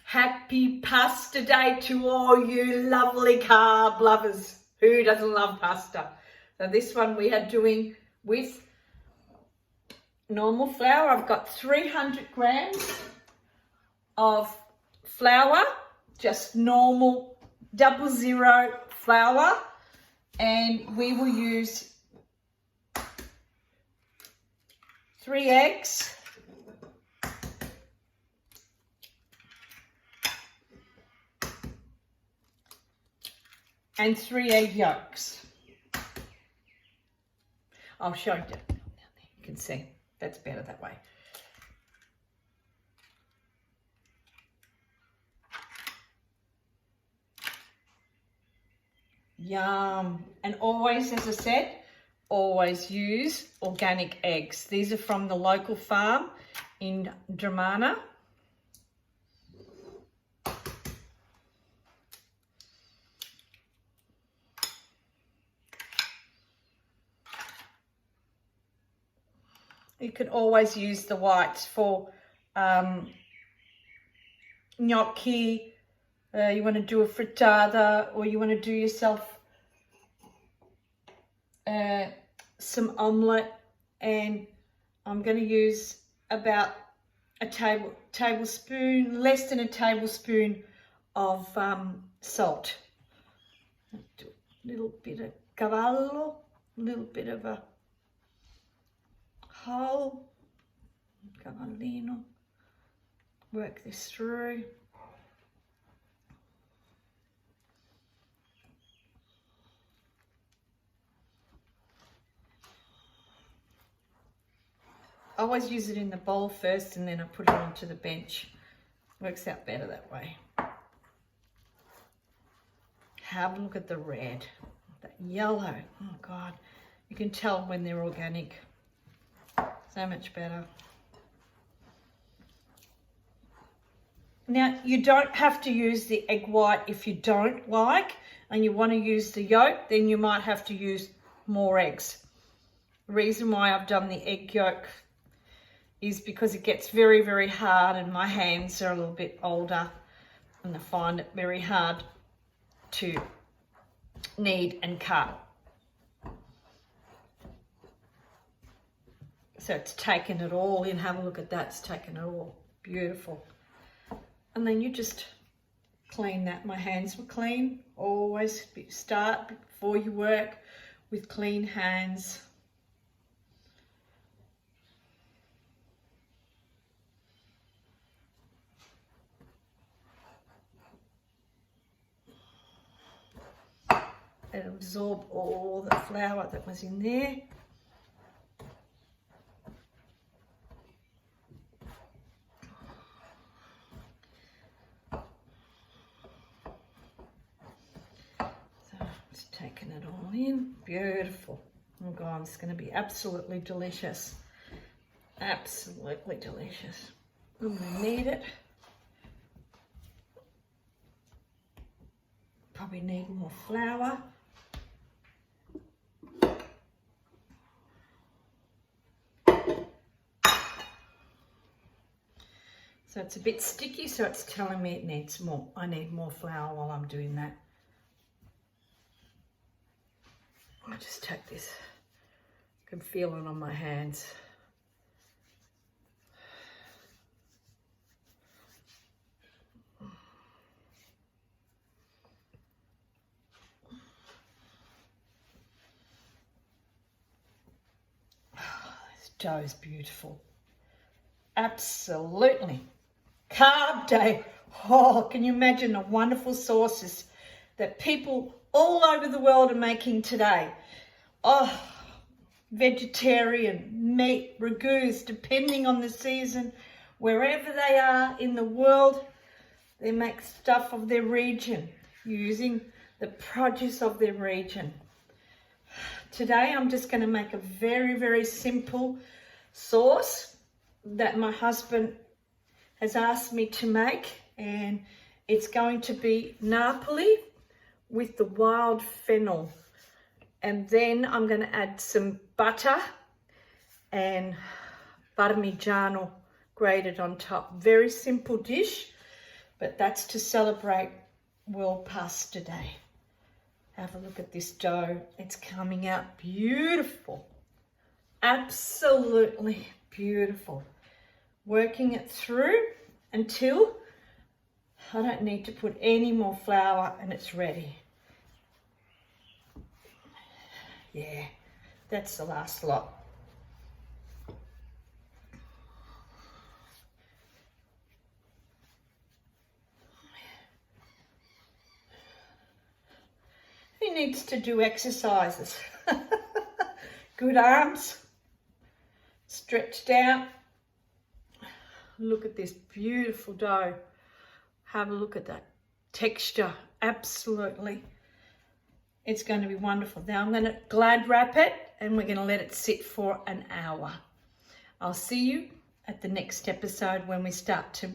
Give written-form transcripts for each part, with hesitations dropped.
Happy pasta day to all you lovely carb lovers. Who doesn't love pasta? So this one we are doing with normal flour. I've got 300 grams of flour, just normal 00 flour, and we will use 3 eggs, and 3 egg yolks. I'll show you. You can see that's better that way. Yum. And always, as I said, always use organic eggs. These are from the local farm in Dramana. You can always use the whites for gnocchi. You want to do a frittata, or you want to do yourself some omelette. And I'm going to use about a tablespoon, less than a tablespoon of salt. Do a little bit of cavallo, a little bit of a whole cavallino. Work this through. I always use it in the bowl first and then I put it onto the bench. Works out better that way. Have a look at the red, that yellow. Oh God, you can tell when they're organic. So much better. Now, you don't have to use the egg white if you don't like and you want to use the yolk, then you might have to use more eggs. The reason why I've done the egg yolk is because it gets very, very hard, and my hands are a little bit older and I find it very hard to knead and cut. So it's taken it all in. Have a look at that. It's taken it all. Beautiful. And then you just clean that. My hands were clean. Always start before you work with clean hands. It'll absorb all the flour that was in there. Taking it all in. Beautiful. Oh God, it's going to be absolutely delicious. Absolutely delicious. I'm going to knead it. Probably need more flour. So it's a bit sticky, so it's telling me it needs more. I need more flour while I'm doing that. I'll just take this. I can feel it on my hands. This dough is beautiful. Absolutely. Carb day. Oh, can you imagine the wonderful sauces that people all over the world are making today? Oh, vegetarian, meat, ragouts, depending on the season, wherever they are in the world, they make stuff of their region using the produce of their region. Today I'm just going to make a very, very simple sauce that my husband has asked me to make, and it's going to be Napoli with the wild fennel. And then I'm going to add some butter and Parmigiano grated on top. Very simple dish, But that's to celebrate World Pasta Day. Have a look at this dough. It's coming out beautiful. Absolutely beautiful. Working it through until I don't need to put any more flour and it's ready. Yeah, that's the last lot. Who needs to do exercises? Good arms, stretched out. Look at this beautiful dough. Have a look at that texture. Absolutely. It's going to be wonderful. Now I'm going to Glad wrap it and we're going to let it sit for an hour. I'll see you at the next episode when we start to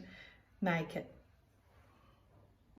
make it.